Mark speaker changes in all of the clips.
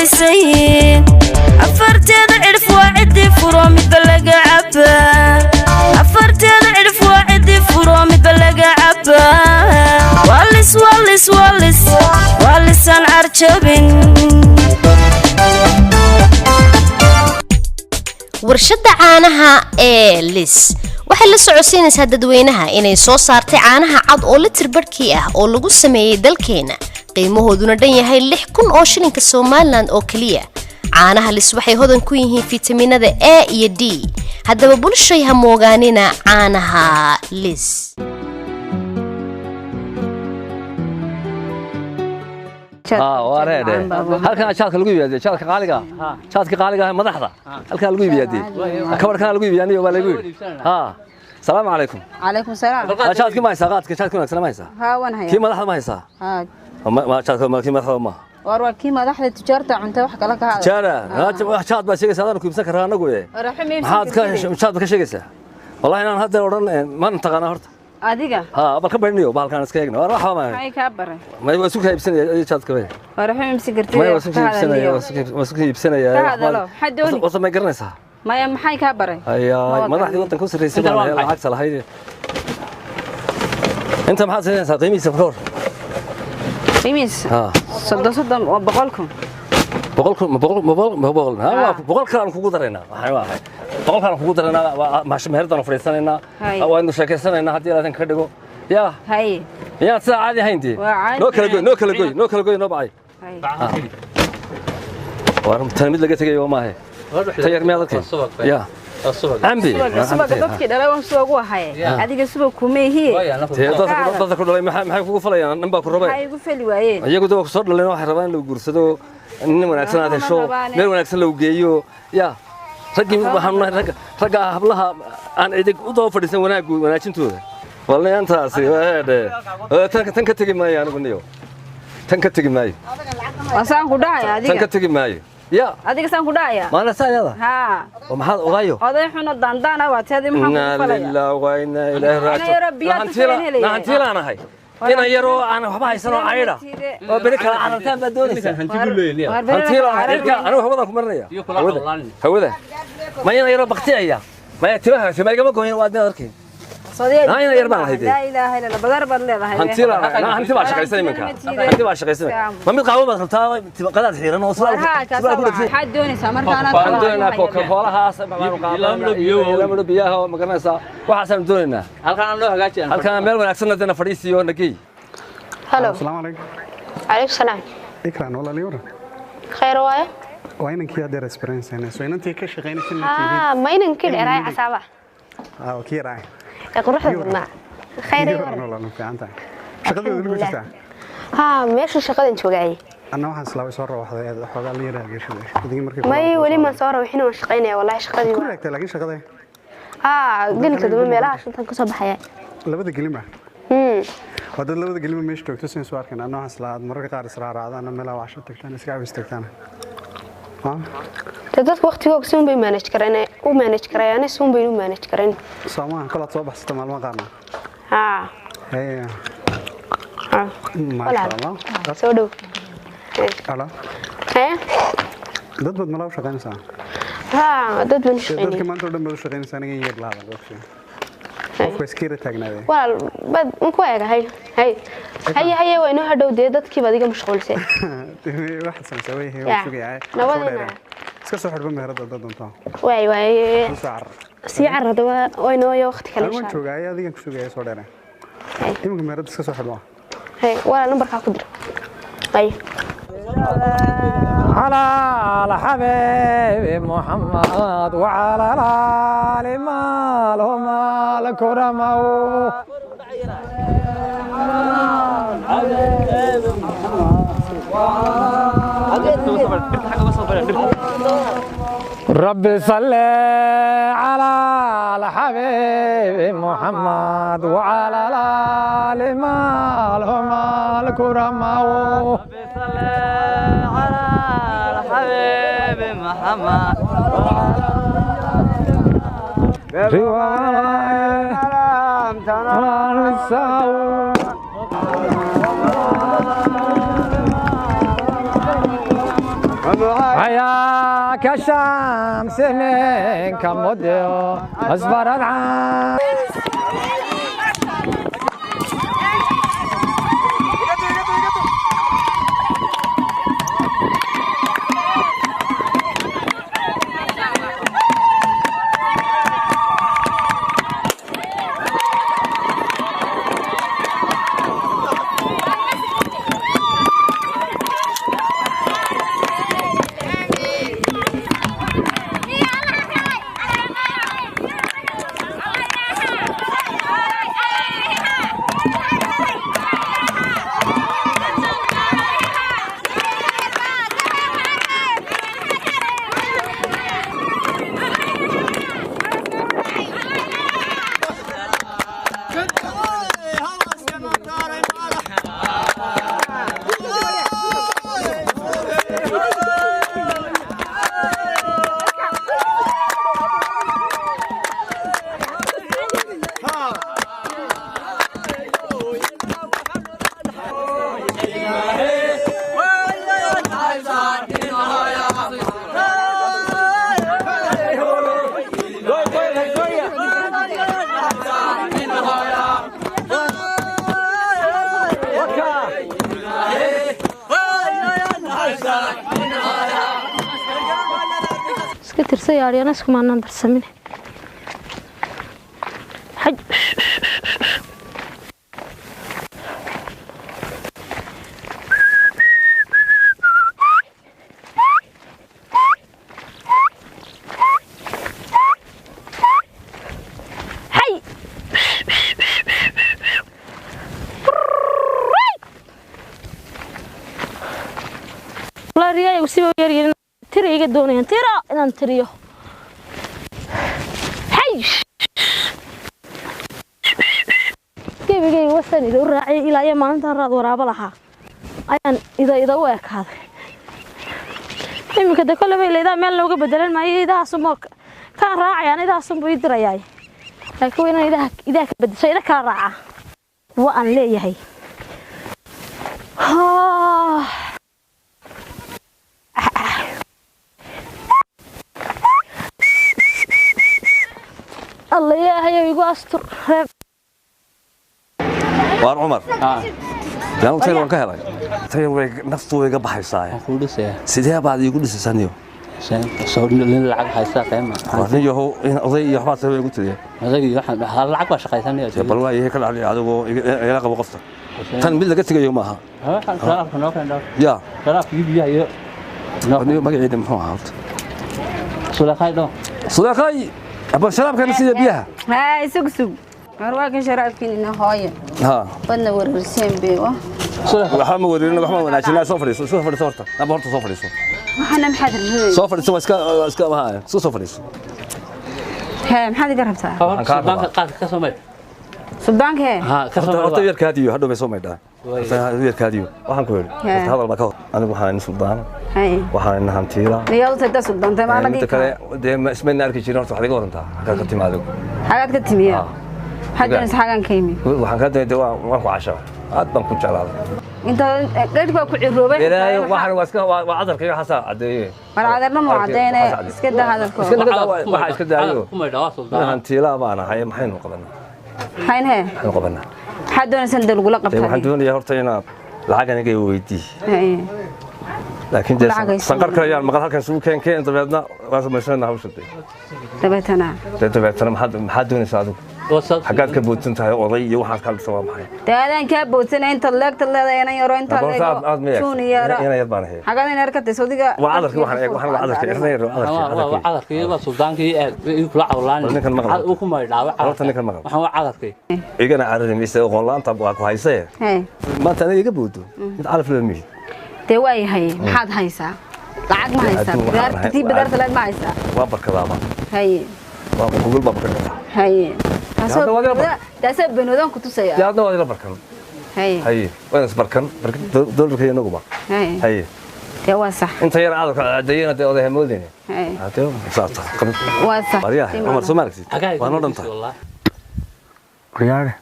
Speaker 1: عبيسين أفرتين عرف وعدي فرامي بلقى عبا أفرتين عرف وعدي فرامي بلقى عبا والس والس والس والس أنا عرشبين
Speaker 2: warshada caanaha ee Lis waxay la socodsiinaysaa dadweynaha inay soo saartay caanaha cad oo litir barkii ah oo lagu sameeyay dalkeena qiimahooduna dhan yahay 6,000 oo shilinka Soomaaliland oo kaliya caanaha Lis waxay hodan ku yihiin fitamiinada A iyo D haddaba bulshada ha moogaanina caanaha Lis
Speaker 3: وارد هلكان شادك lagu yimaado shaadka qaaliga madaxda halka lagu yimaado kabarkan lagu yimaado waa lagu ha salaam alaykum
Speaker 4: alaykum salaam
Speaker 3: shaadka ma haysa qaadka shaadka ma haysa
Speaker 4: ha wan haysa
Speaker 3: kii madaxda ma haysa
Speaker 4: ha
Speaker 3: ma shaadka ma kii madaxda ma
Speaker 4: war kii madaxda tijaarta cunta wax kala ka hada
Speaker 3: jara wax shaad ba sheegaysa adana ku ibsan karaa anagu maxaad ka shaad ka sheegaysa wallahi inaan hadda oran ma taqaan horta
Speaker 4: adiga
Speaker 3: ha balka barniyo balkan iska eegno war waxa ma
Speaker 4: ay ka baray
Speaker 3: ma isu ka ibsanaya shaadka way
Speaker 4: waraxay imsigartay
Speaker 3: ma isu ka ibsanaya isu ka ibsanaya wasa ma garanaysaa
Speaker 4: ma maxay ka baray
Speaker 3: ayaa madaxdii wadanka u sareysay baa lacag salahayd inta maxaad sameynaysaa qiimihiisa froor
Speaker 4: qiimihiis صدق وبقولكم
Speaker 3: بقول كلام كوجو درينا بقول كلام كوجو درينا ماش مهردنا فريساننا أو إنه شاكسنا هدي لازم كردقو يا
Speaker 4: هاي
Speaker 3: يا ساعة عادي هيندي نو كلا جوي نبعي وارم تلميذ لقيت جاي وما هي تيار ميادك يا عمبي
Speaker 4: السباق ضد كده لا وسوا جوا هاي هذيك السباق كومي هي
Speaker 3: ضد كده ما حيكون فلان نبى كرباء
Speaker 4: حيكون فلوين
Speaker 3: يجوا ده صار لنا واحد ربان لو جرسدو إنه مناكسن هذا الشو مين مناكسن لو جيو يا رجع وحنا رجع قبلها أنا إذا وضعوا فريسين وناكين توه والله أنت أصلي هذا تنكتجي معي أنا بنيو تنكتجي معي
Speaker 4: أصلاً كدايا
Speaker 3: تنكتجي معي يا
Speaker 4: هذيك سان كدايا
Speaker 3: ما أنا سايا هذا
Speaker 4: ها
Speaker 3: ومحل وغايو
Speaker 4: هذا إحنا دندان أو هذا محمد
Speaker 3: فلان إنا لله وإنا إليه راجعون نحنتيلا أنا هاي هنا يرو أنا وحبا يسنو عيرة وبريك على تام بدوني هنتيلا أنا وحبا كمرنيا هو ده ما ينا يرو بقتيا ما يتبعها في ما يجمع كونين وادنا ذكي لا ينا يربع هيدي
Speaker 4: لا إله إلا الله بدر بدل
Speaker 3: هنتيلا لا هنتيلا شقي سليمك هنتيلا شقي سليمك ما متقاوم بس خلتها تبقى قدر حيرنا وصل
Speaker 4: حد دوني سامر كان
Speaker 3: دوني كوكا كولا يلامدو بيها ما قرنسا waxaan doonayna halkaan loo hagaajiyo halkaan meel wanaagsan hadana fadhiisiyo nagi
Speaker 5: hello
Speaker 6: assalaamu alaykum
Speaker 5: alaykum salaam
Speaker 6: ikran wala liwra
Speaker 5: khayr waaya
Speaker 6: waa inankii adeer experience soo inantii ka shaqeynaysan
Speaker 5: ma inankii dheeray casaaba
Speaker 6: kii raay
Speaker 5: quruxda badnaa khayr
Speaker 6: wala no fiicanta shaqada ugu jirtaa
Speaker 5: meesha shaqadan joogay
Speaker 6: أنا واحد سلاوي صورة واحدة حاجة اللي يراجع شو ده
Speaker 5: ما يولي ما صورة وحين وشقينا والله شقدي
Speaker 6: كل رأيك لكن شقدي
Speaker 5: قلت دم ميلا عشان تنقص بحياة
Speaker 6: لا بدي كلمة هذا لا بدي كلمة مش تكتسين سؤال كنا أنا حصل مرة قاري صراحة هذا أنا ميلا وعشان تكتان سكاب استكتان
Speaker 5: تدرك وقت يوم سون بي مانج كرينا ومانج كرينا سون بي ومانج كرينا
Speaker 6: سامان كل صباح استعمال ما قارنا هي ما شاء الله
Speaker 5: سودو
Speaker 6: ألا dad bad malaw shaqeynaysaa
Speaker 5: dad baan shaqeynay
Speaker 6: dadka maanta dhan bad shaqeynaysaa aniga yeed laada waqti qofka iskira taagnaade
Speaker 5: wal bad ku eegahay hay way inoo hadhow dadkii badiga mashquulsay
Speaker 6: waxa sanasaway oo sugayay
Speaker 5: nabadina
Speaker 6: iska soo xidhba meherada dad doonto
Speaker 5: way si carrada way inoo waqti kale
Speaker 6: waan joogay adiga ku sugayay soo dheeray imika meherada iska soo xidhba
Speaker 5: wala numbarka ku dir
Speaker 7: على الحبيب محمد وعلى الآل مالهم الكرماء ربي صل على الحبيب محمد وعلى الآل مالهم الكرماء ربي صل على الحبيب محمد رواية تنساو يا كشمس منك مدعو أصبرت عن
Speaker 5: ترسي يا ناس كمان نندر سمين حج حي لا رياي وسيبوا يرينا ترى يقدوني ترى إن تريه حي كيف جاي وصلني الراعي إلى يوم ما أنت راد ورابا لها أيان إذا وياك هذا إما كده كل بيل إذا مال لو بدل ما إذا سموك كان راعي يعني إذا سمو يدرياي لكن إذا بدل شيء كان راعي وأن ليه هي الله يا هيا يقول أستر
Speaker 3: وار عمر لأنه ترى وان كهلا ترى نفسه ويجب حيساي سيدها بعد يقول لسانيو
Speaker 8: صور للعق حيسا قيمة
Speaker 3: وانيو هو أضيء يحفظ سوي قلت لي
Speaker 8: هذا هالعق وش قيسانيو
Speaker 3: بل واي هيك على عدو يلاقى بقصته كان بيل قلت لي يومها
Speaker 8: تعرف
Speaker 3: يا
Speaker 8: تعرف يبيع
Speaker 3: ما قاعد محو
Speaker 8: سلاخاي ده
Speaker 3: سلاخاي أبو شراب كان يصير بيها
Speaker 4: هاي سوق مرواك شراب كنا هاي
Speaker 3: ها
Speaker 4: بدنا ورسين بيوه
Speaker 3: وحنا ورينا وحنا وناشنا سفري صورته أبو هرت سفري
Speaker 4: وحنا محضر
Speaker 3: سفري سو اسكا هاي سفري
Speaker 4: ها محد قربتها
Speaker 8: صدق كسمت
Speaker 4: صدق
Speaker 8: ها كسمت
Speaker 3: horta yarkaadiyo hadhow bay soo maydhaa yarkaadiyo waxaan ku yiri hadal ma ka hor anigu waxaan suldaan waxaan hantiila
Speaker 4: niyada tada suldaan ma laga
Speaker 3: kale de isma arki jirin horta waxa laga warantaa halka ka timaado
Speaker 4: xagaad ka timiya hadan saxagan kaymi
Speaker 3: waxaan ka dayday waan ku casho aad baan ku jeclaaday
Speaker 4: inta qeydka ku ciroobay
Speaker 3: ilaahay waxaan waa cadarka iyo xasaa cadeeyay
Speaker 4: mar cadarna ma cadeeyay iska daa hadalko
Speaker 3: waxa iska daayo
Speaker 8: kuma dhawa suldaan
Speaker 3: hantiila baan ahay maxaynu qabanaa
Speaker 4: حين هي
Speaker 3: قبلنا
Speaker 4: حدون سندل ولا قبتها
Speaker 3: waxaan doonayaa horta inaad lacag aniga weydii laakiin sanqar kale ayaan maqal halkan suu keen dabeedna waa sameysana hawshaday dabeetana maxaad doonaysaa adigu xagaad ka boodsan tahay oday iyo waxaad ka dhisay maxay
Speaker 4: daadan ka boodsan inta leegta leedahay yaro inta
Speaker 3: leedahay ina yar baan ahay
Speaker 4: xagaad inay arkatay sodiga
Speaker 3: waa cadarkii waxaan cadarkii ina yar
Speaker 8: cadarkii waa suldaankii ee kula cawlaan uu ku maydhaa
Speaker 3: horta ninkan maqal
Speaker 8: waxaan waa cadarkii
Speaker 3: igana cararimaysa qoolaanta waa ku haysay maanta aniga iga boodo mid calaf leeyahay
Speaker 4: te way hay maxaad haysaa lacag ma haysaa beertii beerta lacag ma haysaa
Speaker 3: waa barkadaama
Speaker 4: hay
Speaker 3: waa google baa barkada
Speaker 4: hay taasoo benodan ku tusaya
Speaker 3: yaadna waa la barkan hay waa isbarkan doolarka inagu ba hay
Speaker 4: te waa sax
Speaker 3: inta yar caadka cadeeyna de oday hamoodeen hado saata
Speaker 4: waa sax
Speaker 3: mariya Umar Soomaaliyeed waa noo dhanta
Speaker 9: riyaare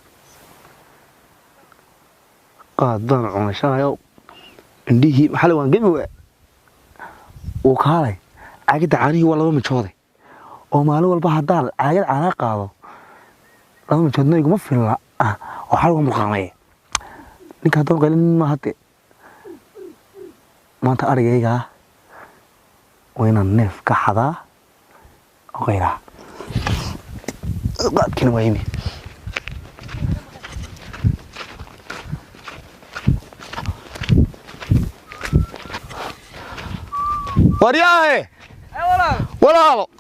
Speaker 9: qaad baan cunashanayo indhihi maxaa waan gabi waa وكالي عقد عانيه والله ما متشوده وما له والبهدال عقد عنا قاضو لو متشودنا يقوم في لا وحلو مقامية نك هذول قالين ما هتي ما تأرجيها وين النف كحدا وغيرها قد كنا ويني ورياه ولا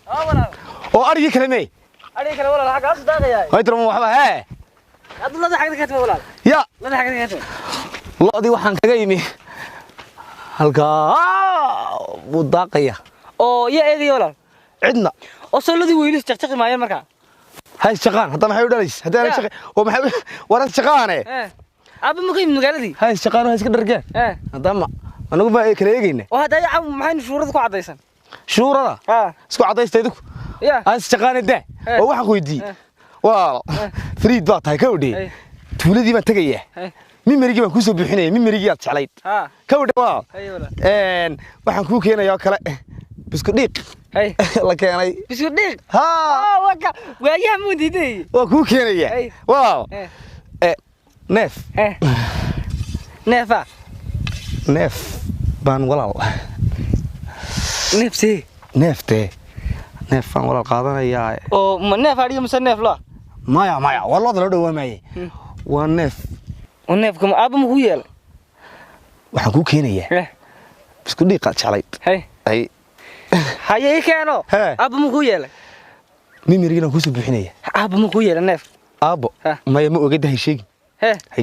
Speaker 9: وأرجي كلامي
Speaker 3: أرجي كلام ولا حاجة أصلا ده
Speaker 9: هاي ترى مو حبا هاي
Speaker 3: عبد الله ده حاجة كاتبه ولا
Speaker 9: يا
Speaker 3: لا ده حاجة كاتبه
Speaker 9: الله دي وحن كجيمي هلكا بداقية
Speaker 3: يا إيه ولا
Speaker 9: عندنا
Speaker 3: أصل دي ويلس تحتاج معايا مركا
Speaker 9: هاي الشقان هذا ما حيود ليش هذا أنا شقان وما حيود ورا الشقان إيه
Speaker 3: أبى مقيم مقالة دي
Speaker 9: هاي الشقان وهاي سكر رجال هذا ما أنا أقول بقى كليجينه
Speaker 3: وهذا يا عم معين شورتك وعديسن
Speaker 9: شورة سكوا عديس تيدك هاي الشقان ده وواحد قويدي واو فريد بات هاي كودي تولدي ما تجيه مين مريجي ما كوسو بحنيه مين مريجي أتصليت كودي واو إن واحد كوك هنا يا كلا بسكوت ديق الله كاني
Speaker 3: بسكوت ديق
Speaker 9: وكا
Speaker 3: ويا مودي دي
Speaker 9: وكوك هنا يا واو نف
Speaker 3: نفا
Speaker 9: نف بان ولا
Speaker 3: نفسي
Speaker 9: نفتي نف بان ولا قادنا يا
Speaker 3: ما نف عليه مثلا نف لا
Speaker 9: مايا والله ده لو ماي ونف
Speaker 3: كم أبى مخويل
Speaker 9: waxaan ku keenayaa isku dhiiqaad jeclayd
Speaker 3: haye keeno aabba ma ku yeelay
Speaker 9: mimirigiina ku soo bixinaya
Speaker 3: aabba ma ku yeelay neef
Speaker 9: aabbo maya ma ogada hay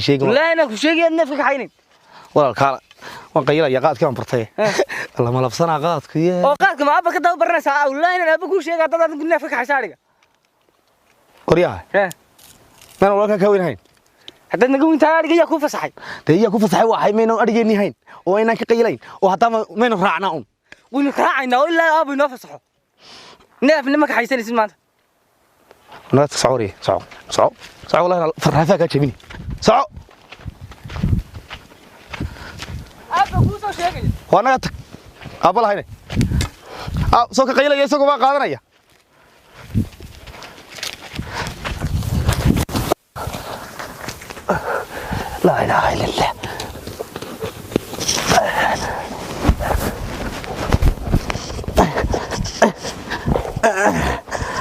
Speaker 9: sheegin
Speaker 3: laana ku sheegay neef ka xaynin
Speaker 9: walaalkaa waan qayilaya qaadkii aan bartay lama labsanaa qaadku
Speaker 3: oo qaadka ma aabba ka daba baranaysaa laana aabba ku sheegay dad neef ka xaysaariga
Speaker 9: qoryaha mana walaalkaa ka weynahayn
Speaker 3: هذا نقول تاريخ يا كوفة صحيح.
Speaker 9: تيجي كوفة صحيح واحد منهم أرجعني هين وين كقيلين وهذا منهم رعناهم.
Speaker 3: ونكرعنا ولا أبو نفسه. نعرف إنك حيسني سمعت.
Speaker 9: أنا تصوري صعو والله فرحة كاتش مني صعو.
Speaker 3: أبو كوسو شيء.
Speaker 9: وأنا أبو الله هنا. سوق قيلة يسوق ما قادنا يا. لا إله إلا الله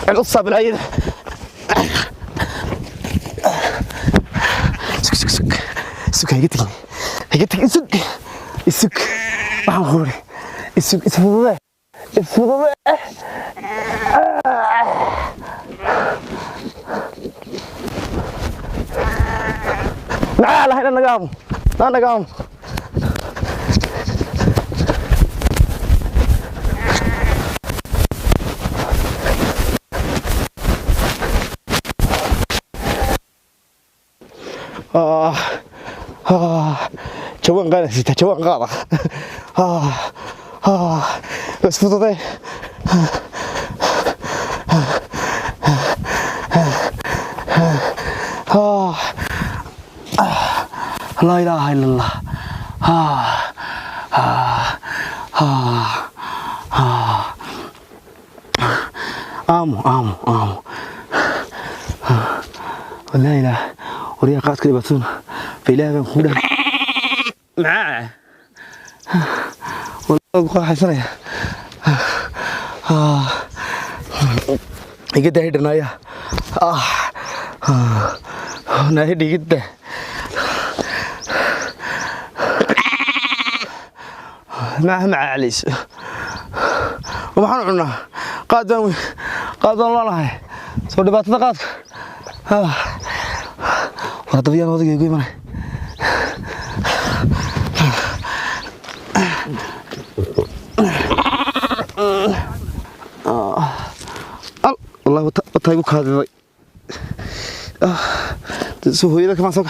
Speaker 9: القصة بالعيد سك هيجتك السك معقولي السك اسفضه لا هنا نقام لا نقام جوان قاعد سيتا جوان قاعد بس فضي لا إله إلا الله آمو لا إله وريا قاعد كذا بتون في لعبة خودا معاه والله قاعد حسنا يقدر هيدنا يا نهدي جدا مع عليس وما حنعنا قادم الله له سو dhibaatada qaadka wada biyaan wada geeyay mana والله وتايبو كادي سو هويدا كمان سوق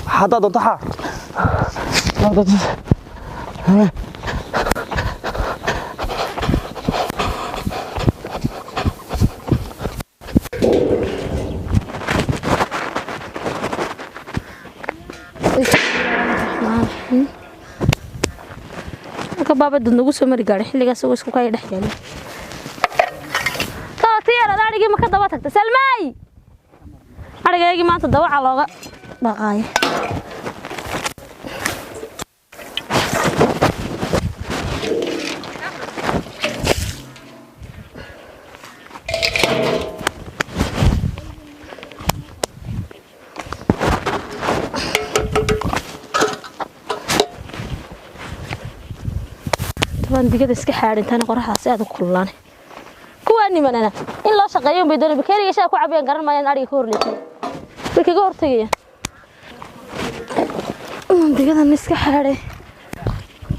Speaker 9: حدا دونتها
Speaker 5: halka baabada nagu soo mari gaaray xilligaas oo isku kay dhex yaalay taatiir adagii ma ka daba tagtay salmay arigaygii maanta dawaca looga dhaqaay digada iska xaarintaan qoraxdaas aad u kullaan kuwaani manana in loo shaqeeyo bay doonay bakeeriga shaa ku cabeen garan maayaan ariga ka horleeyay kaga hortagaya digada iska xaaray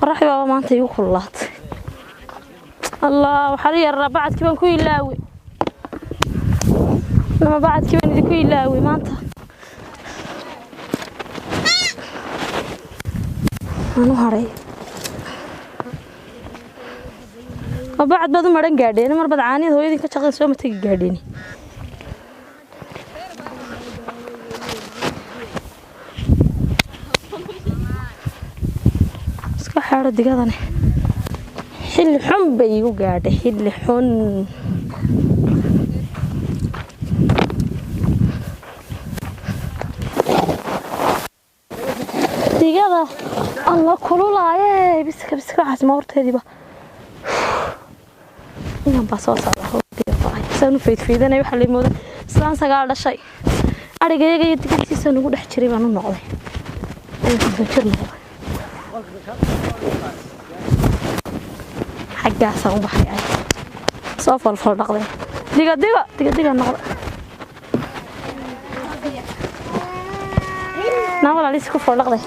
Speaker 5: qoraxda baa maanta igu kullaatay allah waxa yar bacadkii baan ku ilaaway nama bacadkii baan idinku ilaaway maanta anu haray بعد بدو مرن قاعدين مر بدعاني هو يدين كشغل سو متى قاعدين اسكو حاره دغدانه حل حن بيو قاعده حل حن دغدا الله كلولايه بس عاصمه horteediba inaan basoo saaro saan fiidfiidanay waxa la mooday islaan sagaal dhashay arigayga iyo digirtiisa nagu dhex jiray baan u noqday xaggaas aan u baxay soo falfal dhaqday diga noqday nawala lisku fal dhaqday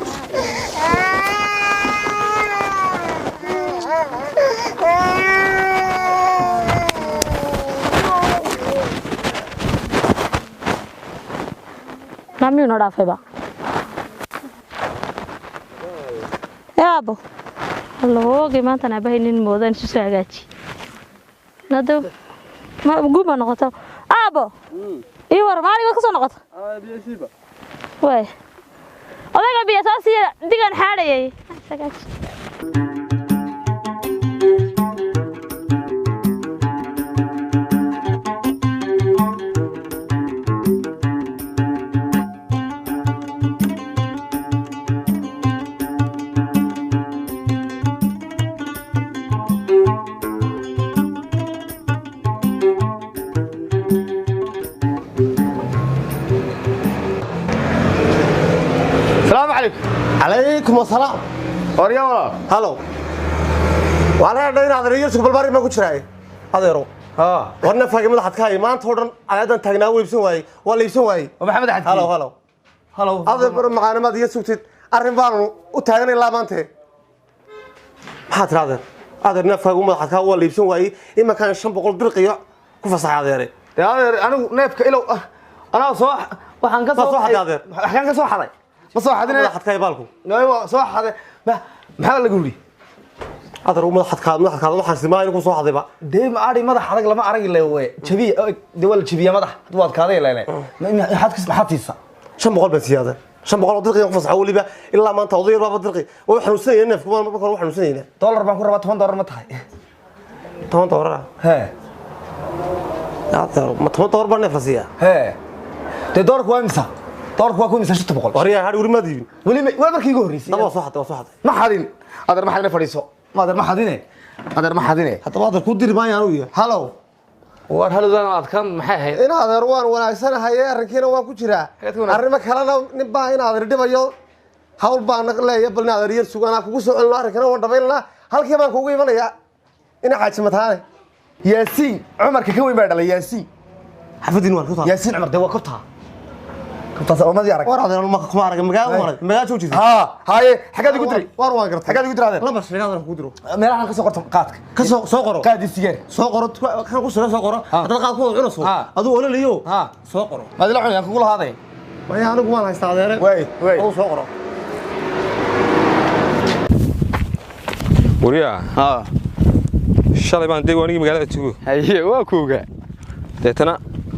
Speaker 5: Nami una rafeba. Abo. Allo ge maanta na bahinin moodan si saagaaji. Nado. Ma guba noqoto. Abo. Ii war maaliga ka soo noqoto.
Speaker 3: biyasiiba.
Speaker 5: Way. Odaga biya soo si digan xaadayay. Saagaaji.
Speaker 10: عليكم السلام وريا ولا هلو وعلى دينا هذا ريس بالباري ما كنت راي هذا يرو ها ورنا فاجئ مدحت كاي ما انت ودن عادن تاغنا ويبسن واي ولا يبسن واي ومحمد حد هلو هذا بر معانا ما دي سوتيد ارين بانو u taagan ilaa maanta maxaad raadeen adeerna faagu madaxad ka wala iibsan waayay ima kan 500 dirqiyo ku fasaxadeere adeer anigu neefka ilow ana soo waxaan ka soo xaday waxaan ka soo xaday ma soo xadina madaxad ka ibaalku nooyo soo xaday maxaa la guuri adeer madaxad ka waxaan simaa inuu soo xadayba deem aari madax adag lama arag leeyahay jabiye dawal jabiye madax duwad kaaday leeyahay maxaad ka maxaatiisa 500 bas siyaada 500 دقيقة فصح وليبا إلا ما أنت وضير بابا دقيقة وإحنا سنين نفك ما بكرة وإحنا سنين دولار بنكون ربع $10 متاعي $10 ها ما $10 بنفسيها ها تدور كويسة دور كويسة شو تبغى وريا هذا ولي ما دين ولي ما بكي جوريسي طبعا صح ما حدين هذا ما حدين فريسو هذا ما حدين حتى بعض الكودير ما ينويه هلو war haladan aad kan maxay ahayd in aad arwaan wanaagsanahay arrinkiina waan ku jiraa arrimo kalena nin baa in aad dhibayo hawl baan leeyahay bal aad yar sugan kugu soo celno arrinkana waan dhabaynaa halkii baan kugu imanaya in xaajimataane yaasiin umarka ka weyn baa dhalay yaasiin xafadin waan ku taa yaasiin umar de waa kabtaa kabtaa ma diyaar war aad ma kuma arag magaa soo jeedin haye xagaad igu diray war waan gartay xagaad igu diray laba shaqadan ku diro meelahan ka soo qorto qaadka ka soo qoro qaadi sigaar soo qoro kan ku soo qoro hadda qaad ku cunayso adu wala liyo soo qoro ma dila cunayaan kugu lahaaday way anigu waan haystaa adeere way oo soo qoro
Speaker 3: wariya shalay baan deegaanigi magaalada tuugo haye waa kuuga deetana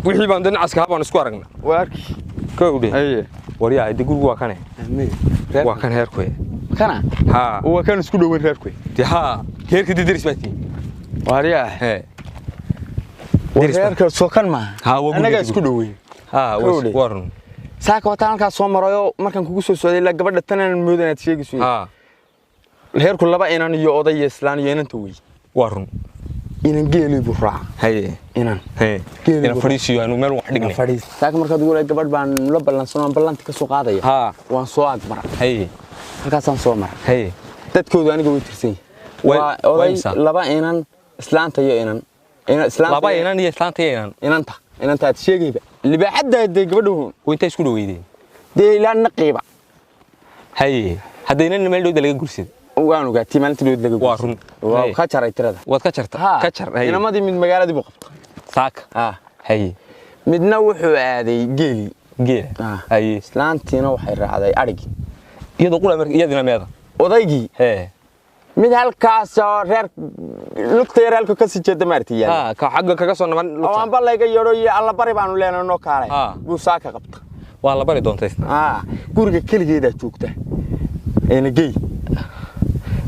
Speaker 3: wixii baan dhinacaas ka baan isku aragnaa waa arki كودي أيه وريا إدي جورو وكانه وكان هيركوي
Speaker 9: kana
Speaker 3: ها
Speaker 9: waa kan isku dhaweyn reerku
Speaker 3: ها heerka didiris baati
Speaker 9: wariya
Speaker 3: he
Speaker 9: reerka soo kan ma
Speaker 3: ها waa
Speaker 9: anaga isku dhaweyn
Speaker 3: ها warun
Speaker 9: saaka wata halka soo marayo markan kugu soo socday la gabadha tanan moodanaad sheegayso
Speaker 3: ها
Speaker 9: heerku laba inan iyo oday islaan iyo inanta way
Speaker 3: warun
Speaker 9: inan geeli buu raac
Speaker 3: haye
Speaker 9: inan
Speaker 3: geeli fariisiyo anu meel wax dhignay
Speaker 9: fariis saaka markaad ugu leeyahay gabadh baan la ballansanoo ballanti ka soo qaadaya
Speaker 3: ها
Speaker 9: waan soo agmar
Speaker 3: haye
Speaker 9: halkaasaan soo mar
Speaker 3: haye
Speaker 9: dadkoodu aniga way tirsan waa oday laba inan islaanta iyo inan islaanta
Speaker 3: laba inan iyo islaanta iyo
Speaker 9: inanta aad sheegayba libaaxadda gabadhu
Speaker 3: way inta isku dhaweydeen
Speaker 9: deelaan naqiiba
Speaker 3: haye hadayna meel dhow laga gursad
Speaker 9: waan ogaatay maalintii dhow laga
Speaker 3: gursad
Speaker 9: waa ka jaray tirada
Speaker 3: waad ka jarta ka jar
Speaker 9: haye inamadii mid magaaladii buu qabtay
Speaker 3: saaka haye
Speaker 9: midna wuxuu aaday geeli
Speaker 3: geel haye
Speaker 9: islaantiina waxay raacday arigi
Speaker 3: iyadoo qula markii iyadina meeda
Speaker 9: odaygii mid halkaas reer lugta yaraalka ka sii jeeda maartay
Speaker 3: ka xagga kaga soo naban
Speaker 9: lugta aan balayga yaro iyo alla bari baanu leenahay noo kaalay buu saaka qabta
Speaker 3: waa la bari doontaa
Speaker 9: guriga kaligeeda joogta eena geey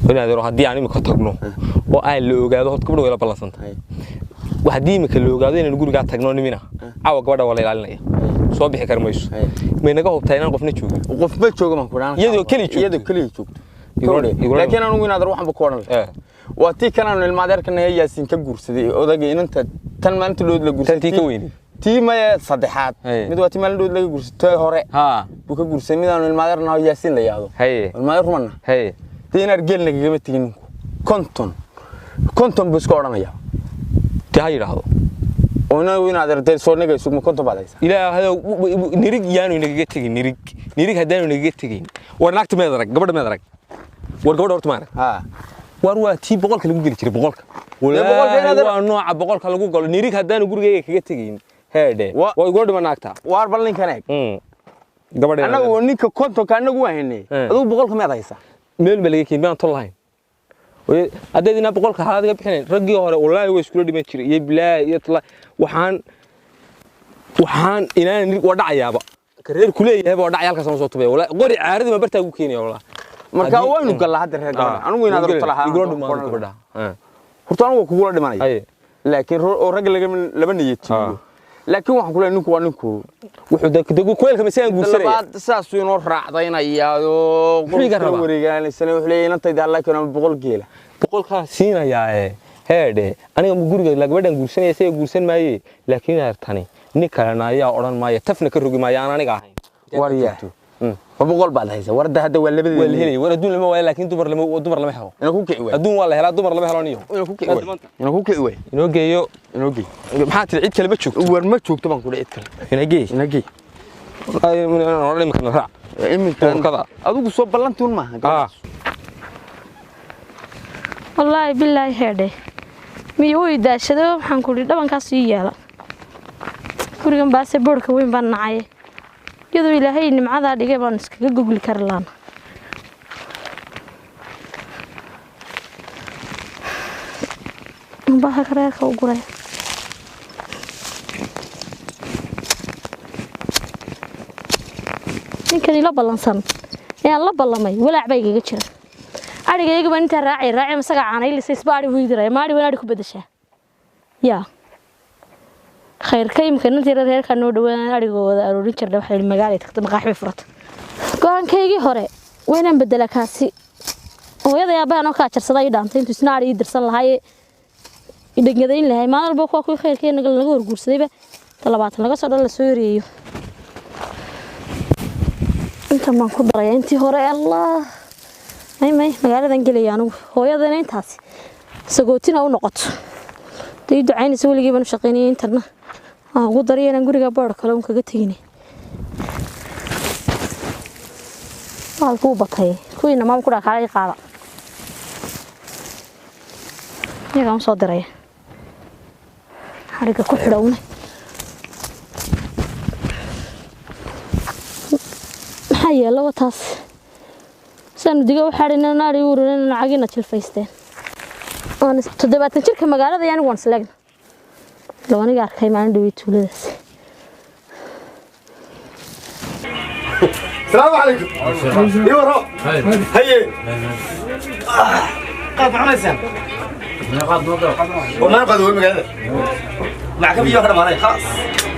Speaker 3: wanaadiro hadii aan imika tagno oo ay la ogaado hod gabadha way la ballansantahay hadii imika la ogaado inaan guriga tagno nimina caawa gabadha wala ilaalinaya soo bixi kar mayso may naga hubtaa inaan qofna joogo
Speaker 9: qof ma joogo ma ku dhaan iyadoo kaliya joogto laakiin aanu winaad ruuxan ba koodhan waa tii kanaanu ilmaadeerkana yaasiin ka guursaday odaga inanta tan maanta dhood la guursaday
Speaker 3: tii ka weyn
Speaker 9: tii ma saddexaad mid waa tii maalin dhood laga guursaday hore buu ka guursaday midaanu ilmaadeerna yaasiin la yaado ilmaadeer rumana dinar gelna gama tigin konton buu iska odhanaya
Speaker 3: tii ha yiraahdo
Speaker 9: ona winaad arday soo naga isugu konton baadaysa
Speaker 3: ilaahay nirig yaanu inaga tagin nirig hadaanu inaga tagin war naagta meedarag gabadha meedarag war gabadha horta maarag war waa tii boqolka lagu geli jiray boqolka waa nooca boqolka lagu galo nirig hadaanu gurigeyga kaga tagin heede way goo dhima naagta
Speaker 9: war bal ninkan eeg gabadha anagu ninka kontonka anagu wahaynay adigu boqolka meedaysa
Speaker 3: meel ma laga keen baan tol lahayn adeedina boqolka haadiga bixinay ragii hore wallahi way isku dhiman jiray iyo bilaa iyo tala waxaan inaan nirig wadacayaaba kareer kuleeyahay baa dhacay halkaas soo tubay wallahi qori caaradi ma bartaa ugu keenay wallahi
Speaker 9: marka waanu galaa hadda reer gabadha anigu inaad rabto lahaa
Speaker 3: igoo dhiman gabadha
Speaker 9: horta anigu kugu la dhimanay laakiin rag laba niyadtiyo laakiin waxaan ku leeyahay ninku waa ninku wuxuu dadku kuleelka masaan guursanay labaad saas inoo raacdaynayaayo qofka wareegaanaysan wuxuu leeyahay inantayda Allah kana boqol geela
Speaker 3: boqolka siinayaa heede aniga guriga la gabadhan guursanay say guursan maayay laakiin artani nin kale ayaa oran maaya tafna ka rogi maaya aan aniga ahayn
Speaker 9: wariya boqol baad haysa warda hadda waa labadii
Speaker 3: wal helay war adduun lama waa laakiin dumar lama helo
Speaker 9: ina ku kici way
Speaker 3: adduun waa la helaa dumar lama helo niyo
Speaker 9: ina ku kici way
Speaker 3: inoo geeyo maxaa tii cid kale ma joogto
Speaker 9: war ma joogto baan ku cid kale ina geey
Speaker 3: wallahi min imkan raac
Speaker 9: imkan kada adigu soo ballantuun ma
Speaker 5: wallahi billahi heede miyuu idaashado waxaan ku dhabankaas ii yaala gurigan baase boorka weyn baan nacay iyadoo ilaahay nimcada dhigay baan iskaga gogli kar laan baha kareerka u guray ninkan ila ballansan aan la ballamay walaac bay iga jira arigayga baan inta raacay masaga caanay liis baari wiidiray maari wanaadi ku bedeshaa yaa خير كيم كنا ترى هير كانوا دوان أرجو أروين كرده وحي المجال تكتب مقاحة فرط كان كيجي هراء وين بدل كاسي وهذا يبقى أنا كاتر صداي دانتين تسناري يدرس الله هاي يدقدين له ما نربوك أكو خير كي نقول نقول قرص ذي طلبات لقى صار السوري أنت ما كبر يا أنت هراء الله ماي مجال ذنقلي يعني هو هذا نين تاسي سقوتين أو نقط تيجي عيني سوي لي جبنا شقيني إنترنا ودري أنا نقول جبار كلام كجتيني الكوبة هي كوينا ما بكرة خالي قارا يا كم صدري حركة كحلوني حيا لو تاس سنو دقوا حرنا ناري ورنا عجينة الفيستين أنا تدبت نشرك مقالة يعني وانس لقنا لو أنا قاعد خيم عندي ويتولدس
Speaker 10: السلام عليكم ايوه رو هي قاعد معنا سام وما قد هو المقعد معك في واحد معنا خلاص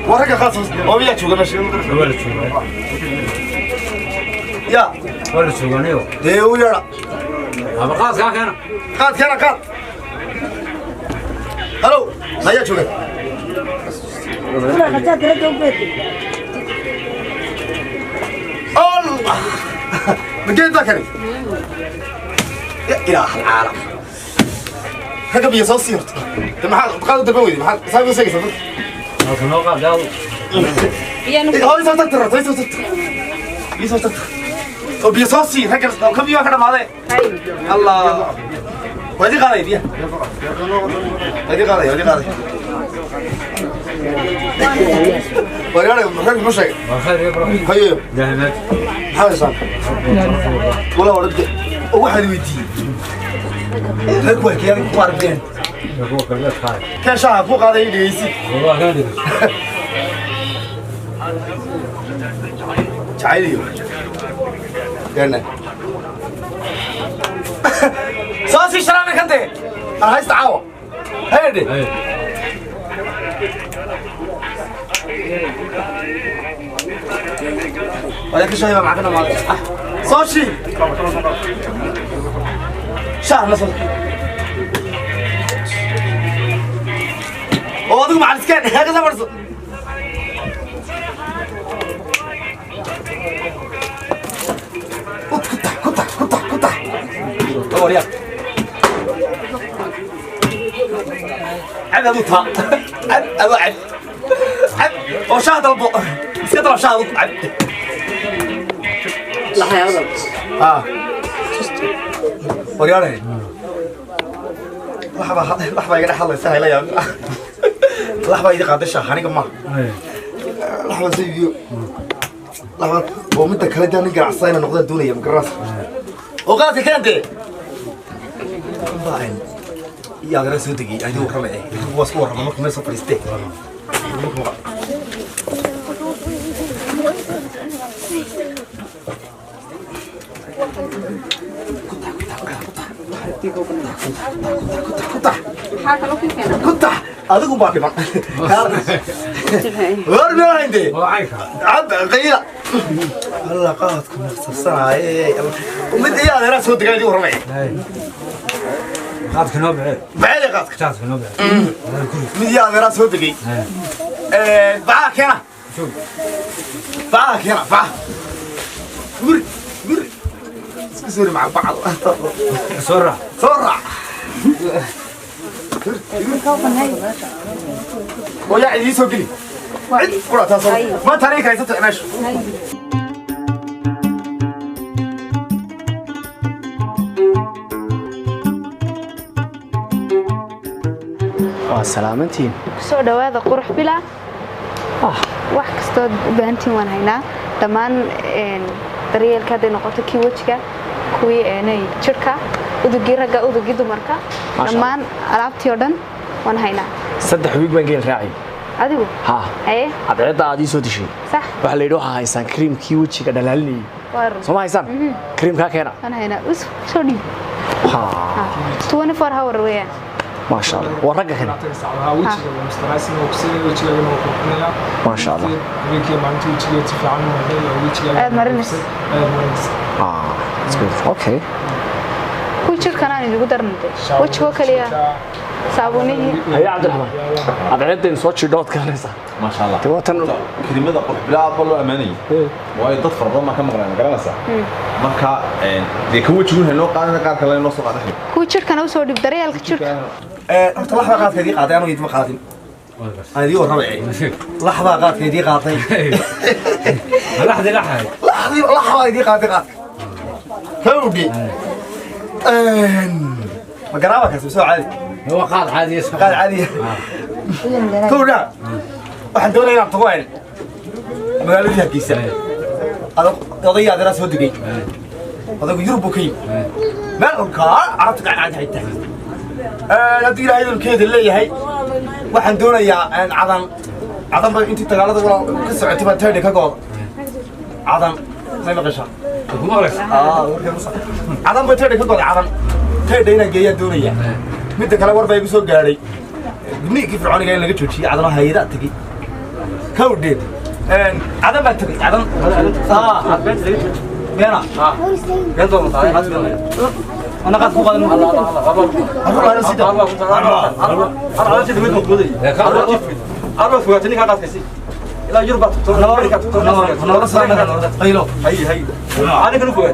Speaker 10: ورقه خلاص وبيا شو ماشي يا
Speaker 7: ولا سوغانيو
Speaker 10: دي ويا
Speaker 7: ابا خلاص كان
Speaker 10: قاد الو هيا شو الله بقيت ذكري يا إله العالم هذا بيصير صيرت محل قاعد تبوي محل سايب سايب
Speaker 7: نوقع قال
Speaker 10: هاي صوت يصوت وبيصير صير هكذا كم يوم كذا ماذا الله ودي قاعد يديه ودي قاعد ويانا مش شيء
Speaker 7: خير يا ابراهيم
Speaker 10: هيا
Speaker 7: دهمت
Speaker 10: هذا صار ولا ورد واحد ويدي هكوك يا كبار بين كان شعب فوق هذا يجي
Speaker 7: والله كان
Speaker 10: تعالي قالنا صاصي شرامك انت انا عايز تعاون هيدي ولكن شايبه معنا ما صاصي شهر مثلا وادق مع الاسكان هكذا برضه كنت دور يا عد ابوها عد وشاهد البو سيطر شاهد عد لا هذا ورياني لحظة يا حلا سهلة يا لحظة يدي قاعد الشاحن كمان لحظة زي لحظة ومدة كلا جاني قاعد صاينا نقطة الدنيا مقراص وقالت كانت باين يا غير سودقي أيدي وكرمه هو سكور ما ممكن يصير فريستي كنت أدوك باقي ما ورنا عندي عد غيرة الله قاعدكم نخسر ومدي يا غير سود قاعد يورمي
Speaker 7: قاعدك نوبع
Speaker 10: بعد قاعدك
Speaker 7: قاعدك نوبع
Speaker 10: مدي يا غير سود قاعد بعاك هنا بعاك هنا بعاك مر سوري مع بعض
Speaker 7: سرع
Speaker 10: ويا عيدي سوقي عيد كرة تصل ما تريك هاي ستعناش
Speaker 9: سلامتين
Speaker 4: soo dhawaada qurux bila wax kasto u baahantiin waan haynaa dhamaan daryeelka haday noqoto kii wajiga kuwii jirka udugii ragga udugii dumarka dhamaan alaabtii oo dhan waan haynaa
Speaker 9: 3 wiig baan geel raacay
Speaker 4: adigu
Speaker 9: ha
Speaker 4: ee
Speaker 9: adreeda aad soo dishay
Speaker 4: sax
Speaker 9: waxa la yiraahdaa haysan creamkii wajiga dhalaalinay soo ma haysan creamka keena
Speaker 4: waan haynaa soo dhiib ha 24 hour weeyaan
Speaker 9: ما شاء الله ورقة هنا ما شاء الله
Speaker 4: مرنس
Speaker 9: اوكي
Speaker 4: كل كان يقول درنت وجهه كليا صابوني
Speaker 9: هي عبد الرحمن هذا عندنا سوتش دوت كنسه
Speaker 11: ما شاء الله
Speaker 9: توتن
Speaker 11: كلمه قرح بلا ابلو اماني واي dad fardo ma ka maqlaan garanaysa marka de ku wajigu loo qaadana qaar kale loo soo qaadahay
Speaker 4: ku jirkana soo dhib daryeelka jirka
Speaker 10: horta laxda qaadkeedii qaaday anigu idma qaadin aadii oo rabay laxda qaadkeedii qaaday laxda qaaday qaad hawdi ما قرابك سوى عادي
Speaker 7: هو قاعد عادي يسمع
Speaker 10: قاعد عادي كونا واحد دولة يلعب طوال مقالوا لي هكيسة هذا قضية هذا ناس هدقي هذا يربوكي ما الكار عرفت قاعد عادي حتى لا تقول هاي الكيد اللي هي واحد دولة يا عظم انت تقالد ولا كسر اعتبار تهدي كقول عظم
Speaker 9: ما بقشة
Speaker 7: مغلق
Speaker 9: عدم بتري كده عدم تري هنا جاية دونية مدة كلا وربا يقصو قاري بني كيف العوني جاي لقيت شيء عدم هيدا تجي كودين عدم بتري عدم بينا قدوا مطاي أنا قد فوق الله الله أنا سيدا أنا سيدا من موجودة أنا فوقتني كذا كسي لا يربط أنا قيلو هي أنا كنو فوق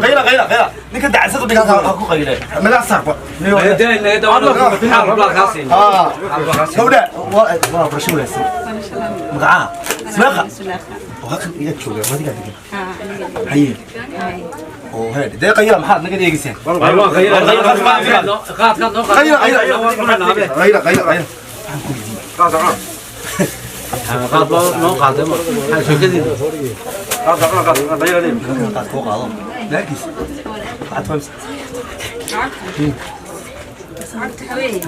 Speaker 9: قيلا نك دعسة بيجا أكو قيلة ما لا صعبة أنا في حال بلا خاصي هودا ما برشوا لسه مقعة سلاخة وهكذا يكشوا ما تقدر هي وهذا ده قيلا محل نقدر يجسين قيلا قاد نو قاد ما شو كذي قاد غير لي قاد فوق هذا لا كيس قاد فمس
Speaker 12: عقد حوي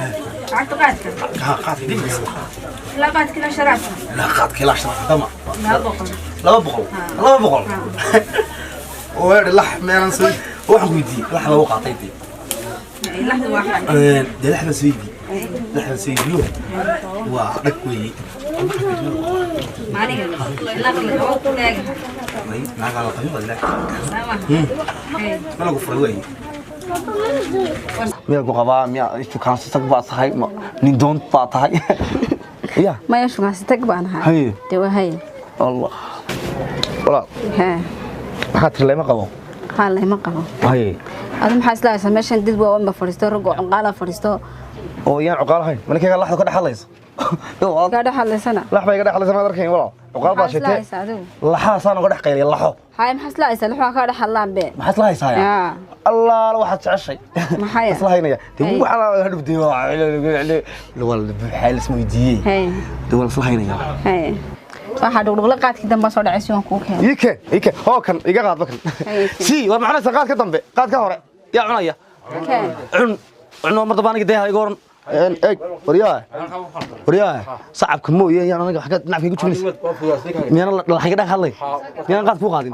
Speaker 12: عقد قادك
Speaker 9: قاد دي
Speaker 12: لا قاد كلا شرات
Speaker 9: لا قاد كلا شرات تمام
Speaker 12: لا بقول
Speaker 9: وهذا اللحم انا نسوي واحد ويدي لحمه وقعتيتي
Speaker 12: لحظه واحده
Speaker 9: ده لحمه سويدي لحمه سويدي ودك وي
Speaker 12: مالي لا لا كلاك
Speaker 9: ما قال قيم ولا ما قفر وي ميا قبا ميا ايش كان سقبا صحي نين دون طاطاي يا
Speaker 12: ما يشو ما استقبانها
Speaker 9: هي
Speaker 12: تو هي
Speaker 9: الله ولا
Speaker 12: ها
Speaker 9: حاضر لي ما قبو
Speaker 12: قال ما قبو
Speaker 9: هي
Speaker 12: هذا ما حاسلا سمشن دد waa ma fariisto ragoo qala fariisto
Speaker 9: oo yaan cuqaalahay malkayga laxda ka dhaxlayso
Speaker 12: ka dhaxlaysana
Speaker 9: laxbay ka dhaxlaysan ma darkeen walaal cuqaal baa shitay laxa saan uga dhax qayliya laxo
Speaker 12: hay ma xaslaaysa laxo ka dhaxlaan be
Speaker 9: ma xaslaaysa ya الله waxaad jeceshay
Speaker 12: ma haya
Speaker 9: islahaynaya tii waxa la hadhubtay wal xal ismoydiyay hay wal islahaynaya
Speaker 12: hay waxa dhugdhugla qaadkii dambe soo dhacay si aan ku keenay
Speaker 9: ike oo kan iga qaad bakan si waa macna saqaad ka dambe qaad ka hore yaa cunaya cun marda baan iga deehay goorn eeg wariyaa sacabka mooyee yaan anaga xagga nacfiga ku jibnaysa miyana la xaga dhax hadlay miyana qaad ku qaadin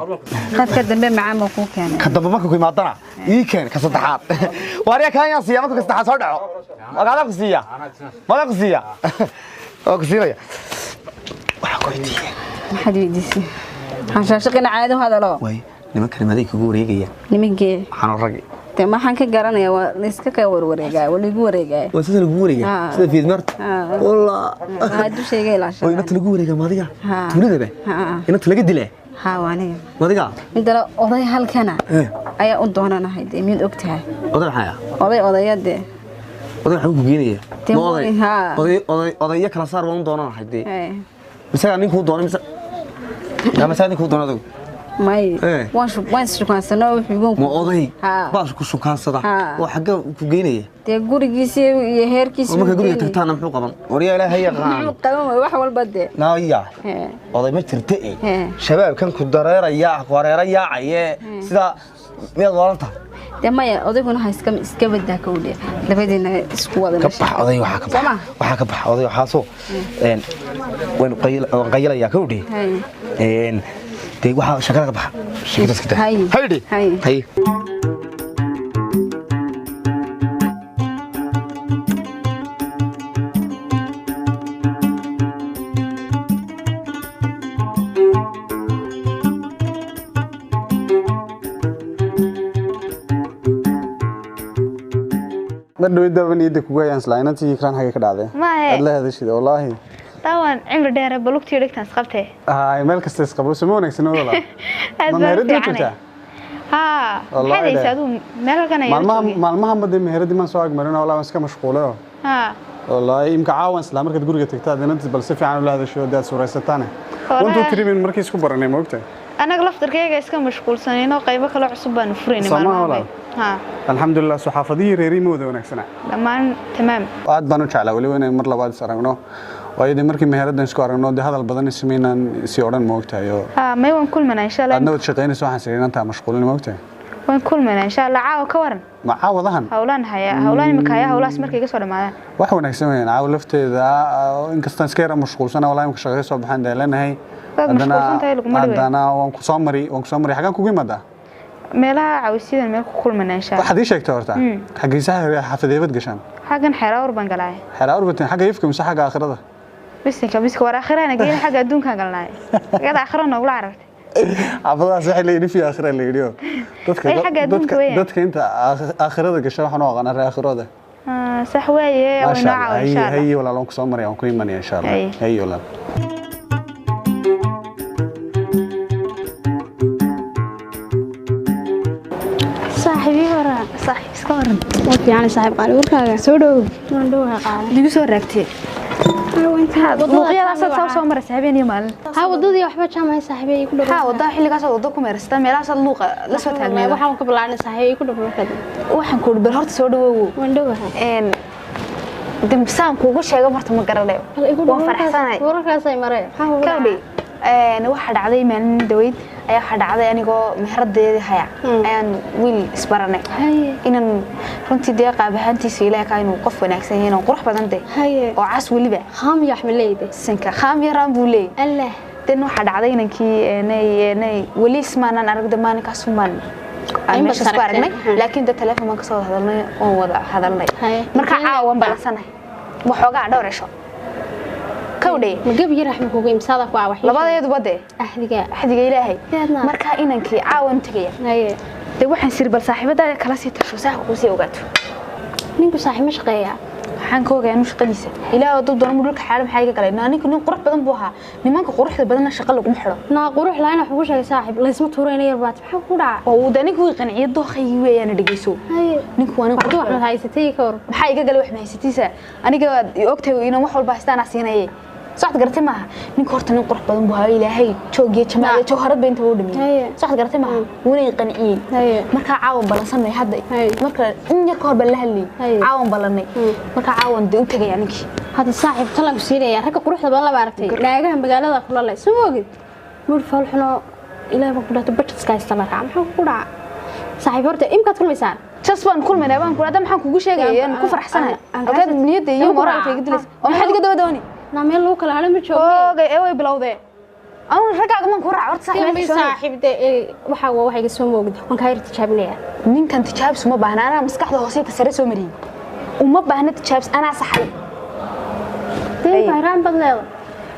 Speaker 12: qaadka dambe macaan ma ku keenay
Speaker 9: ka dambe marka ku imaadana ii keen ka saddexaad wariyaa kan yaan siyaa marka saddexaad soo dhaco magaala ku siiya oo ku siinaya waxa ku weydiiyay
Speaker 12: maxaad weydiisay waxaan shaqina caado hadalo
Speaker 9: way niman kalimaday kugu wareegaya
Speaker 12: nimankee
Speaker 9: waxaan rag
Speaker 12: ma waxaan ka garanayaa waa la iska ka warwareegay wala igu wareegay
Speaker 9: waa sida lagu wareegay sida fiidmarta walla
Speaker 12: hadu sheegay la
Speaker 9: oo inta lagu wareegay maadiga tuulada inta laga dilay
Speaker 12: ha waaniga
Speaker 9: maadiga
Speaker 12: inta oday halkana ayaa u doonanahay mid ogtahay
Speaker 9: oday xaya
Speaker 12: odayade
Speaker 9: oday waxa uu geenaya oday kala saar waan doonanahay misaga ninku doonay misaga ninku doonado
Speaker 12: may waan shukaansanaa wuxuu
Speaker 9: ma oday baas ku shukaansada oo xagga ku geenaya
Speaker 12: de gurigiisa iyo heerkiisa
Speaker 9: marka guriga tagtaana muxuu qaban wariya ilaahay yaqaan
Speaker 12: qaban wax walba de
Speaker 9: naaya oday ma jirta shabaabkan ku dareeraya sida meel walanta
Speaker 12: de maya odayguna ha iska badaa ka wada labadina isku wada
Speaker 9: ka bax oday waxa ka bax oday waxa soo waan qayilaya ka wadi تي واحد شكلك بحر شكلك كده هيدي هي
Speaker 6: بدو يدبن يدك ويان سلاينا تي كان حاجه كداده الله هذا الشيء والله
Speaker 4: طبعا عمر دير بلوكتي دغتان سقبته
Speaker 6: هاي مeel kasta isqabo samoonaysan wala ma meheradi kunta
Speaker 4: ها هذا يساعدوا مال كان
Speaker 6: maalmaha badan meheradi man soo agmarina wala iska mashquulo
Speaker 4: ها
Speaker 6: والله imka caawan isla markaad guriga tagtaa danad bal si fiican u laadasho daad suuraysataan wantu tirimin markii isku baranay ma ogtay
Speaker 4: anaga laftarkayga iska mashquulsanayno qaybo kale cusub baan fureynay maalmaha
Speaker 6: ها الحمد لله صحافadii reerimooda wanaagsan
Speaker 4: dhamaan tamaam
Speaker 6: aad baan u jeclaa wali inay mar labaad saragno waayada markii meherada isku aragno de hadal badan ismeynaan si oran ma ogtahay
Speaker 4: ma waan kulmana insha Allah
Speaker 6: adna wad shaqeynayso waxaan sameynaa mashquulin ma ogtahay
Speaker 4: وين كل من إن شاء الله عاو كورن
Speaker 6: معاوضهن
Speaker 4: هولان هيا هولان مكايا هولاس مركي قصور معاه
Speaker 6: wax wanaagsan weeyaan caaw lafteeda in kastaan iska yara mashquulsana walaa imka shaqada soo baxan deelanahay hadana waan ku soo mari xagan kugu imada
Speaker 4: meelaha cawsidan meel ku kulmana insha Allah
Speaker 6: waxaad ii sheegtay horta xaqiisaha xafadeebad gashan
Speaker 4: xagan xeeraawr baan galay
Speaker 6: xeeraawr batin xaga ifka mise xaga aakhirada
Speaker 4: biska war aakhirana geeyna xaga adduunka galnay gada aakhirana ugu aragtay
Speaker 6: عبدالله صحيح اللي في آخر اللي يديو دتك أنت آخر هذا كشاف حنا وقنا في آخر هذا
Speaker 4: صح وياه ونوعه إن شاء الله
Speaker 6: هي ولا لونك سمر يوم كل من إن شاء الله هي ولا
Speaker 4: صاحبي ورا صاحب سكورن
Speaker 12: يعني صاحب قال وركاga soo dhaw waan dhawahay qaal
Speaker 4: digu soo raagtay luqyada soo maray habeen iyo maalin
Speaker 12: ha wadadii waxba jaamay saaxiibay ku dhaw
Speaker 4: ha wada xilligaas wada ku meersta meelaha luuqa la soo taagnaa
Speaker 12: waxaan ka bilaabnay saaxiibay ku dhaw
Speaker 4: waxaan ku bar horta soo dhawow
Speaker 12: waan dhawahay
Speaker 4: dimsaan kuugu sheegay marta ma garanayo waan farxsanahay
Speaker 12: wararkaas ay maray
Speaker 4: waxa dhacday maalin daweyd ayaa waxa dhacday anigoo mehradeedii haya ayaan wiil isbaranay inaan runtii deeqa bahantiisa ilaahay ka inuu qof wanaagsan yahay oo qurux badan tahay oo cas waliba
Speaker 12: kham yaxmileeyday
Speaker 4: sinka kham yaraan buu leeyahay allah tan waxa dhacday inankii inay wali ismaanan arag damaan ka suman ay ma soo aragnay laakiin da telefoon ka soo hadalnay oo wada hadalnay marka caawan balasanahay waxoogaa dhowrasho كودي
Speaker 12: مجيب يرحم كوجي مساعدك وعوح
Speaker 4: لبعض يدبده أحدق إلهي مركا إنك عاون تجيه ده واحد سير بالصاحب ده كلاسي تشوسه وكوسي وقته
Speaker 12: نينكو صاحب مش قيا
Speaker 4: حنكوجا مش قليسة إلا ضد ضرب حالم حاجة قلنا نينكو نين قرح بدن بوها نيمانك قرح بدنا شغل ومحرم
Speaker 12: نا قرح لا أنا حوش يا صاحب لازم تورين يربات بحب كودا
Speaker 4: وده نينكو يقنع يده خيوي أنا دقيسو نينكو أنا
Speaker 12: قدوة إحنا هاي ستي كور
Speaker 4: حاجة قالوا إحنا هاي ستي سا أنا جا وقته إنه محول بحثنا عسينا إيه صحت قرتي معها نينك horta nin qurux badan buu hayo ilaahay joogiye jamaal jawharad beenta uu dhimay صحت قرتي معها wana qaniin marka caawan balansanay hadda marka in yar ka hor bal la hadlay caawan balanay marka caawan dib u tagay aniga
Speaker 12: hada saaxiib talag siinaya rag quruxda badan la baartay dhaagaha magaalada kula leh soo ogid mur falxno ilaahay ku dhaato budgetka isticmaalka maxaa ku dhaca saaxiib horta imkaad kulmaysaa تصبان كل من أبان كل هذا محن كوجو شيء يعني كفر حسنة أكيد نيته يوم مرة في قدلس وما حد قدوا دوني نعمل له كل هذا مش أوه أوه بلاوده أنا رجع كمان كورة عرض صاحب ده وحوا وحاجة اسمه موجود وكاير تجابني مين كان تجاب سما بهنا أنا مسكح له وصية تسرس ومري وما بهنا تجابس أنا صحي تين بهران بدل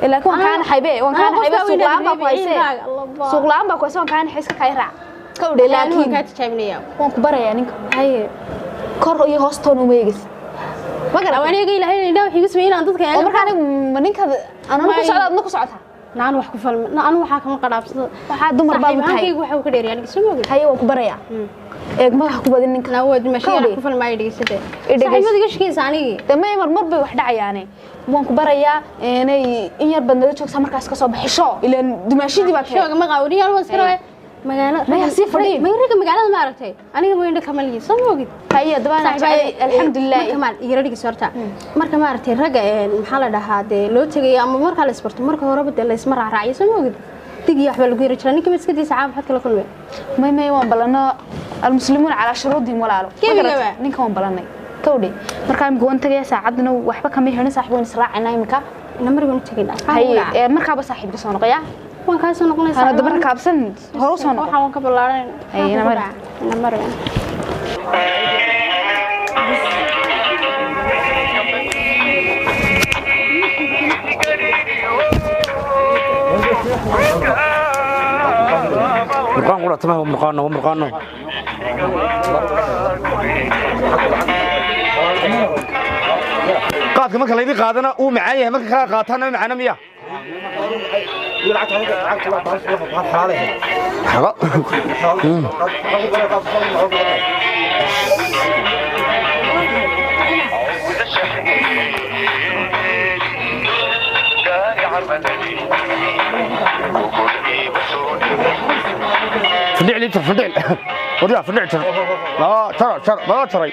Speaker 12: إلا كان حيبة وكان حيبة سوقلام بقويسة سوقلام بقويسة وكان حيس كايرع كودي لكن كانت تجابني وانك برا يعني هاي كور يهوستون وميجس ما قرأ وأنا يجي لهين ده وحيجس مين عن ضدك يعني ومركان منك هذا أنا نقص عتها نعم وحكي فيلم نعم وحكي مقرأ بس واحد دمر باب هاي وحكي كدير يعني كسمه هاي وانك برا يا ما حكوا بدين إنك نود ماشي حكي فيلم ما يدري سده صحيح ما تقولش كذا ثاني تمام مر بوحدة يعني وانك برا يا يعني إن يربنا ده شو سمر كاس كسب حشة إلى دمشق دي بقى شو ما قاولي أنا وسكره magaalada ma yasi fadhi ma yariga magaalada ma aragtay aniga ma indha kamaliyay soo moogid hay dabana alxamdulillah kamal yariga sorta marka ma aragtay raga maxaa la dhahaa loo tagay ama marka la isbarto marka horeba la isma raacay soo moogid digi waxba lagu yiri jiray ninka miskadiisa saacad xad kala kulmay may waan balano almuslimuun ala shuruudihim walaalo ninka waan balanay kawdhi marka aan goon tagay saacadna waxba kama helin saaxiibeen israacina imika namar baan tagaynaa hay marka ba saaxiibka soo noqoya وان كاسو نقوليسا انا دبر كابسن هورو سو نقو waxaan ka balaaran ay namar
Speaker 9: مرقان قرأ تمام مرقانو قادك marka la idin qaadana uu macaan yahay marka ka qaatana macaan miya فدع ورجع فدع لا ترى ما ترى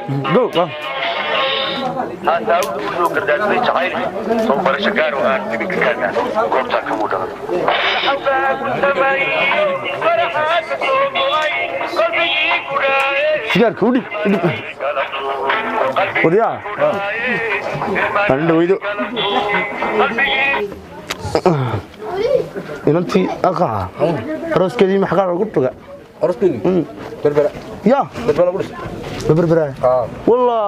Speaker 9: جو
Speaker 13: هذا هو كرداس جعيل سوف نشكر وأنتم كنا قمت كمودة حباب السماء فرحات الصبوي قلبي
Speaker 9: sigaarka u dhib wadiyaa aan dhaweydo inantii aqaa aroskeedii maxaa ugu tuga
Speaker 3: aroskeedii berbera
Speaker 9: ya
Speaker 3: berbera ugu
Speaker 9: berbera wallah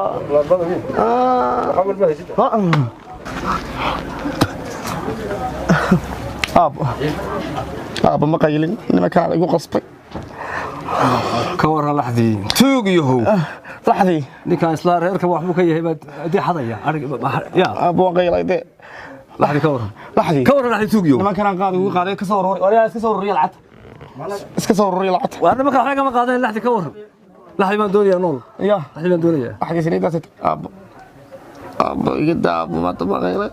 Speaker 9: أبا ما قايلين إنما كان يقول قصبي
Speaker 3: كورها لحظي توق يهو
Speaker 9: لحظي
Speaker 3: اللي كان إصلاح ريركب وحبوك هي دي حضية
Speaker 9: يا أبو قايل دي
Speaker 3: لحظي كورها لحظي توق يهو
Speaker 9: إنما كان قاضي وقاضي كسور ولا كسور الريال عت كسور الريال عت
Speaker 3: وأنا ما كان حاجة ما قاضي لحظي كورها لحظي ما دوني يا نول
Speaker 9: يا
Speaker 3: لحظي ما دوني يا
Speaker 9: حاجة سنيدة ست أبو قد أبو ما تبغى غيره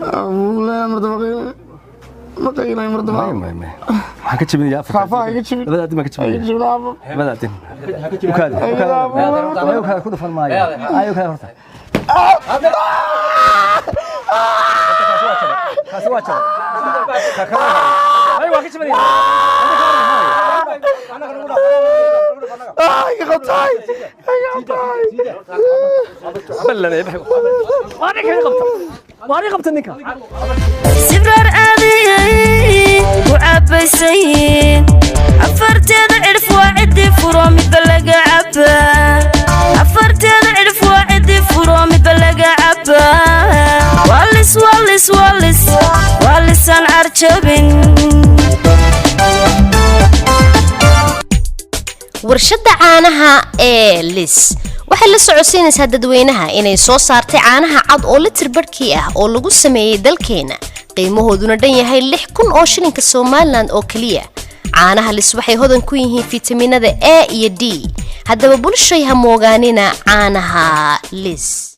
Speaker 9: أبو لا مرتبة غيره ما قيلة مرتبة
Speaker 3: ما حكيت مني يا
Speaker 9: خافا حكيت مني
Speaker 3: بدأت ما كنت مني بدأت وكاد وكاد كده فرماي أيوة كده فرت كاسواتش أيوة حكيت مني
Speaker 9: يا غطاي يا غطاي
Speaker 3: بلنا يا بحي ماني قبت النكا
Speaker 1: سبرار آذي وعبسين أفرتين عرف واعدي فرومي بلقى عبا أفرتين عرف واعدي فرومي بلقى عبا والس والس والس والس عن عرشبين
Speaker 2: warshada caanaha ee Lis waxay la socodsiinaysaa dadweynaha inay soo saartay caanaha cad oo litir barkii ah oo lagu sameeyay dalkeena qiimahooduna dhan yahay 6,000 oo shilinka Soomaaliland oo kaliya caanaha Lis waxay hodan ku yihiin fitamiinada A iyo D haddaba bulshada ha moogaanina caanaha Lis